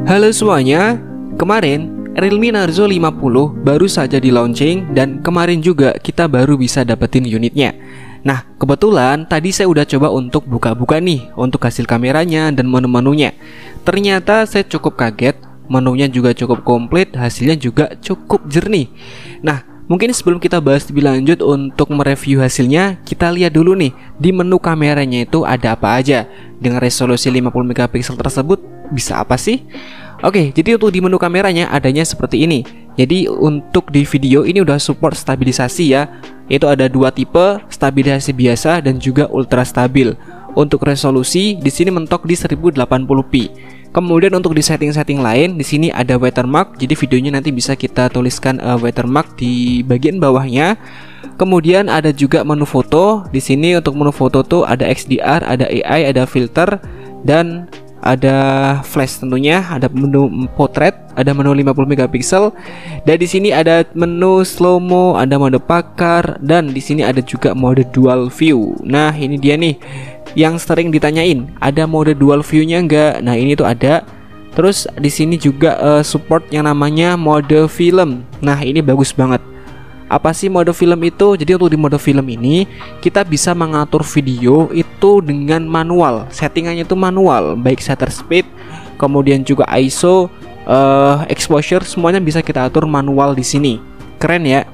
Halo semuanya, kemarin Realme Narzo 50 baru saja di launching dan kemarin juga kita baru bisa dapetin unitnya. Nah, kebetulan tadi saya udah coba untuk buka-buka nih untuk hasil kameranya dan menu-menunya. Ternyata saya cukup kaget, menunya juga cukup komplit, hasilnya juga cukup jernih. Nah, mungkin sebelum kita bahas lebih lanjut untuk mereview hasilnya, kita lihat dulu nih di menu kameranya itu ada apa aja. Dengan resolusi 50 megapiksel tersebut bisa apa sih? Oke, jadi untuk di menu kameranya adanya seperti ini. Jadi untuk di video ini udah support stabilisasi ya. Itu ada dua tipe, stabilisasi biasa dan juga ultra stabil. Untuk resolusi di sini mentok di 1080p. Kemudian untuk di setting-setting lain di sini ada watermark. Jadi videonya nanti bisa kita tuliskan watermark di bagian bawahnya. Kemudian ada juga menu foto. Di sini untuk menu foto tuh ada XDR, ada AI, ada filter dan ada flash tentunya, ada menu potret, ada menu 50 megapiksel. Dan di sini ada menu slow mo, ada mode pakar dan di sini ada juga mode dual view. Nah, ini dia nih yang sering ditanyain, ada mode dual view-nya enggak? Nah, ini tuh ada. Terus di sini juga support yang namanya mode film. Nah, ini bagus banget. Apa sih mode film itu? Jadi untuk di mode film ini kita bisa mengatur video itu dengan manual. Settingannya itu manual, baik shutter speed, kemudian juga ISO, exposure, semuanya bisa kita atur manual di sini. Keren ya.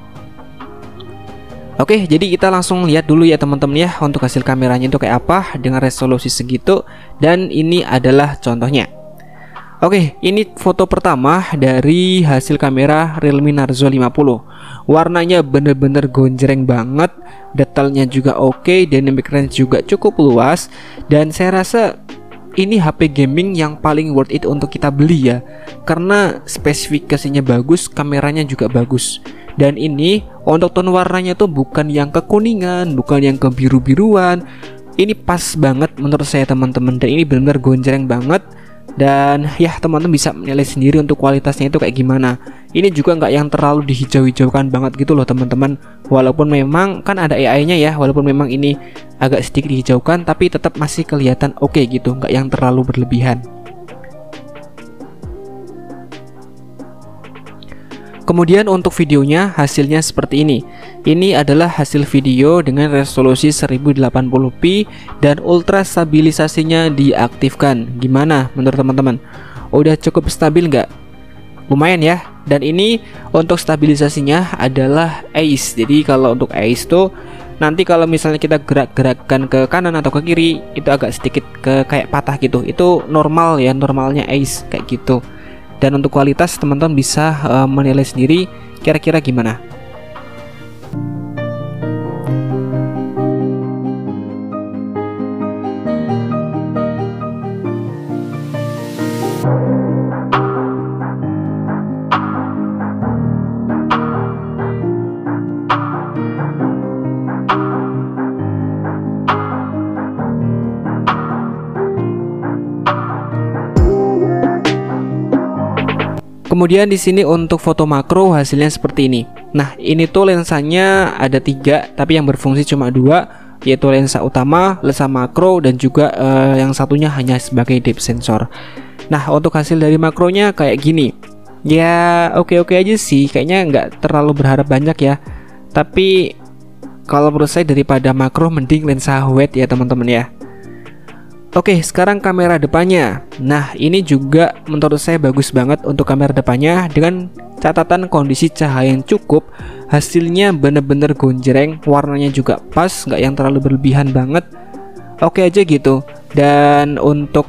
Oke, jadi kita langsung lihat dulu ya teman-teman ya untuk hasil kameranya itu kayak apa dengan resolusi segitu, dan ini adalah contohnya. Oke, ini foto pertama dari hasil kamera Realme Narzo 50. Warnanya bener-bener gonjreng banget, detailnya juga oke, dynamic range juga cukup luas, dan saya rasa ini HP gaming yang paling worth it untuk kita beli ya, karena spesifikasinya bagus, kameranya juga bagus. Dan ini untuk tone warnanya tuh bukan yang kekuningan, bukan yang kebiru-biruan. Ini pas banget menurut saya teman-teman, dan ini benar-benar gonjreng banget. Dan ya teman-teman bisa menilai sendiri untuk kualitasnya itu kayak gimana. Ini juga nggak yang terlalu dihijau-hijaukan banget gitu loh teman-teman. Walaupun memang kan ada AI-nya ya, walaupun memang ini agak sedikit dihijaukan, tapi tetap masih kelihatan oke gitu, nggak yang terlalu berlebihan. Kemudian untuk videonya hasilnya seperti ini. Ini adalah hasil video dengan resolusi 1080p dan ultra stabilisasinya diaktifkan. Gimana menurut teman-teman? Udah cukup stabil nggak? Lumayan ya. Dan ini untuk stabilisasinya adalah ACE. Jadi kalau untuk ACE tuh nanti kalau misalnya kita gerak-gerakkan ke kanan atau ke kiri itu agak sedikit kayak patah gitu. Itu normal ya, normalnya ACE kayak gitu. Dan untuk kualitas teman-teman bisa menilai sendiri kira-kira gimana. Kemudian di sini untuk foto makro hasilnya seperti ini. Nah, ini tuh lensanya ada 3, tapi yang berfungsi cuma 2, yaitu lensa utama, lensa makro, dan juga yang satunya hanya sebagai depth sensor. Nah, untuk hasil dari makronya kayak gini. Ya, oke-oke aja sih. Kayaknya nggak terlalu berharap banyak ya. Tapi kalau menurut saya daripada makro mending lensa wide ya teman-teman ya. Oke, sekarang kamera depannya. Nah, ini juga menurut saya bagus banget untuk kamera depannya dengan catatan kondisi cahaya yang cukup. Hasilnya bener-bener gonjreng, warnanya juga pas, nggak yang terlalu berlebihan banget. Oke aja gitu. Dan untuk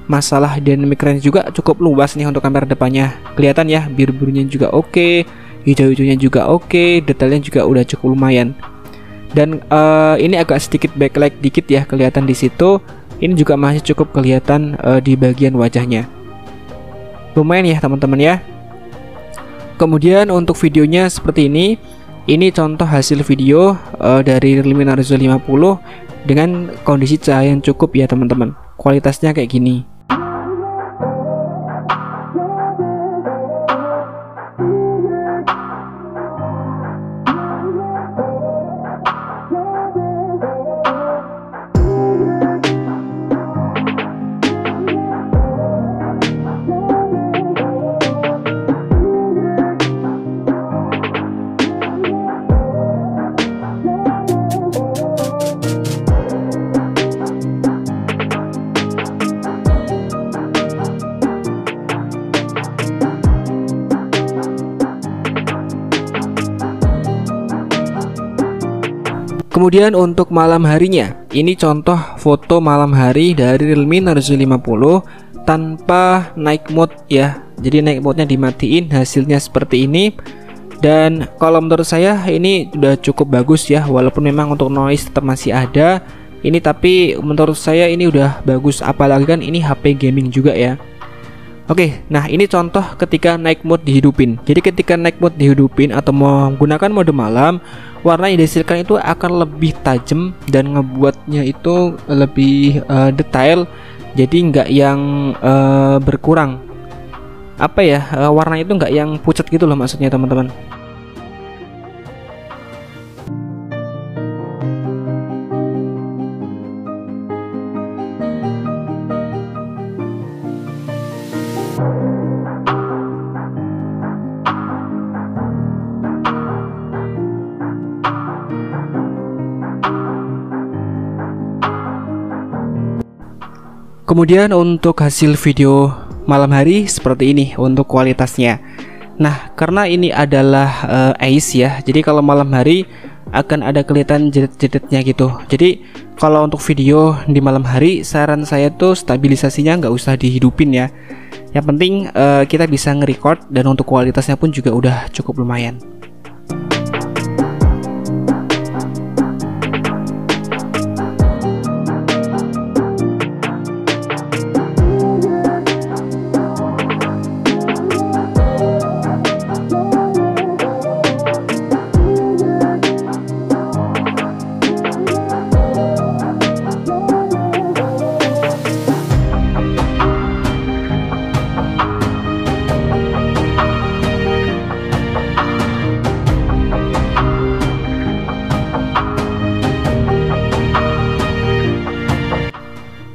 masalah dynamic range juga cukup luas nih untuk kamera depannya. Kelihatan ya, biru-birunya juga oke, hijau-hijaunya juga oke, detailnya juga udah cukup lumayan. Dan ini agak sedikit backlight dikit ya, kelihatan di situ. Ini juga masih cukup kelihatan di bagian wajahnya. Lumayan ya teman-teman ya. Kemudian untuk videonya seperti ini. Ini contoh hasil video dari Realme Narzo 50 dengan kondisi cahaya yang cukup ya teman-teman. Kualitasnya kayak gini. Kemudian untuk malam harinya, ini contoh foto malam hari dari Realme Narzo 50 tanpa night mode ya. Jadi night mode-nya dimatiin, hasilnya seperti ini. Dan kalau menurut saya ini udah cukup bagus ya, walaupun memang untuk noise tetap masih ada ini, tapi menurut saya ini udah bagus, apalagi kan ini HP gaming juga ya. Oke, nah ini contoh ketika night mode dihidupin. Jadi ketika night mode dihidupin atau menggunakan mode malam, warna yang dihasilkan itu akan lebih tajam dan ngebuatnya itu lebih detail. Jadi nggak yang berkurang apa ya, warna itu nggak yang pucat gitu loh maksudnya teman-teman. Kemudian untuk hasil video malam hari seperti ini untuk kualitasnya. Nah, karena ini adalah Ace ya, jadi kalau malam hari akan ada kelihatan jedet-jedetnya gitu. Jadi kalau untuk video di malam hari, saran saya tuh stabilisasinya nggak usah dihidupin ya. Yang penting kita bisa nge-record, dan untuk kualitasnya pun juga udah cukup lumayan.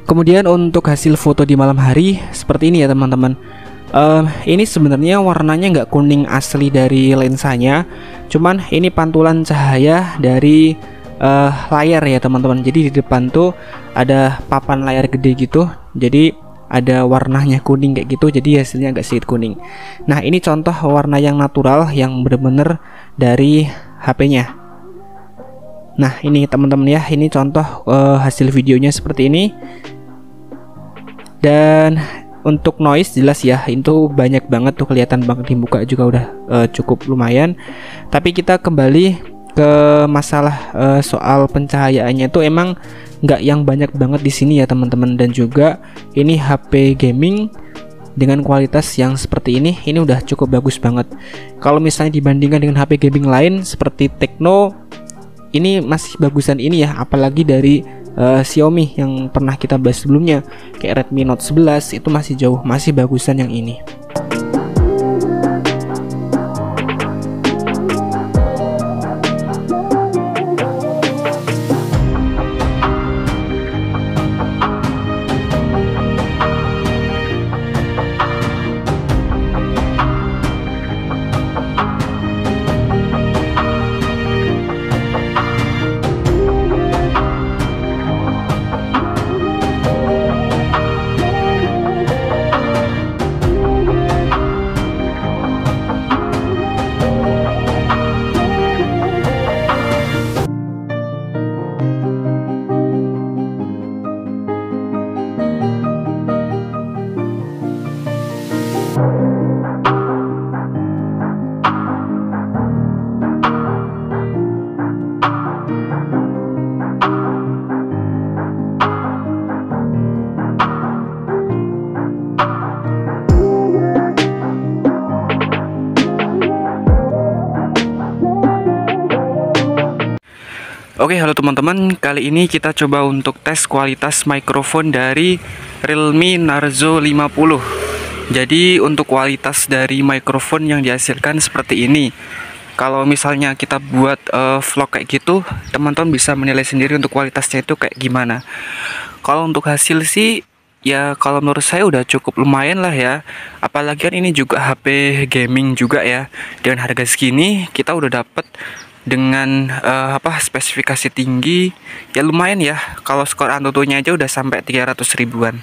Kemudian untuk hasil foto di malam hari seperti ini ya teman-teman. Ini sebenarnya warnanya nggak kuning asli dari lensanya, cuman ini pantulan cahaya dari layar ya teman-teman. Jadi di depan tuh ada papan layar gede gitu, jadi ada warnanya kuning kayak gitu, jadi hasilnya agak sedikit kuning. Nah ini contoh warna yang natural yang bener-bener dari HP-nya. Nah ini teman-teman ya, ini contoh hasil videonya seperti ini. Dan untuk noise jelas ya, itu banyak banget tuh, kelihatan banget di muka juga udah cukup lumayan. Tapi kita kembali ke masalah soal pencahayaannya, itu emang nggak yang banyak banget di sini ya teman-teman. Dan juga ini HP gaming dengan kualitas yang seperti ini udah cukup bagus banget. Kalau misalnya dibandingkan dengan HP gaming lain seperti Tecno, ini masih bagusan ini ya, apalagi dari Xiaomi yang pernah kita bahas sebelumnya kayak Redmi Note 11, itu masih jauh, masih bagusan yang ini. Oke, halo teman-teman, kali ini kita coba untuk tes kualitas mikrofon dari Realme Narzo 50. Jadi untuk kualitas dari mikrofon yang dihasilkan seperti ini. Kalau misalnya kita buat vlog kayak gitu, teman-teman bisa menilai sendiri untuk kualitasnya itu kayak gimana. Kalau untuk hasil sih ya, kalau menurut saya udah cukup lumayan lah ya. Apalagi kan ini juga HP gaming juga ya. Dengan harga segini kita udah dapet dengan spesifikasi tinggi ya, lumayan ya. Kalau skor Antutunya aja udah sampai 300 ribuan.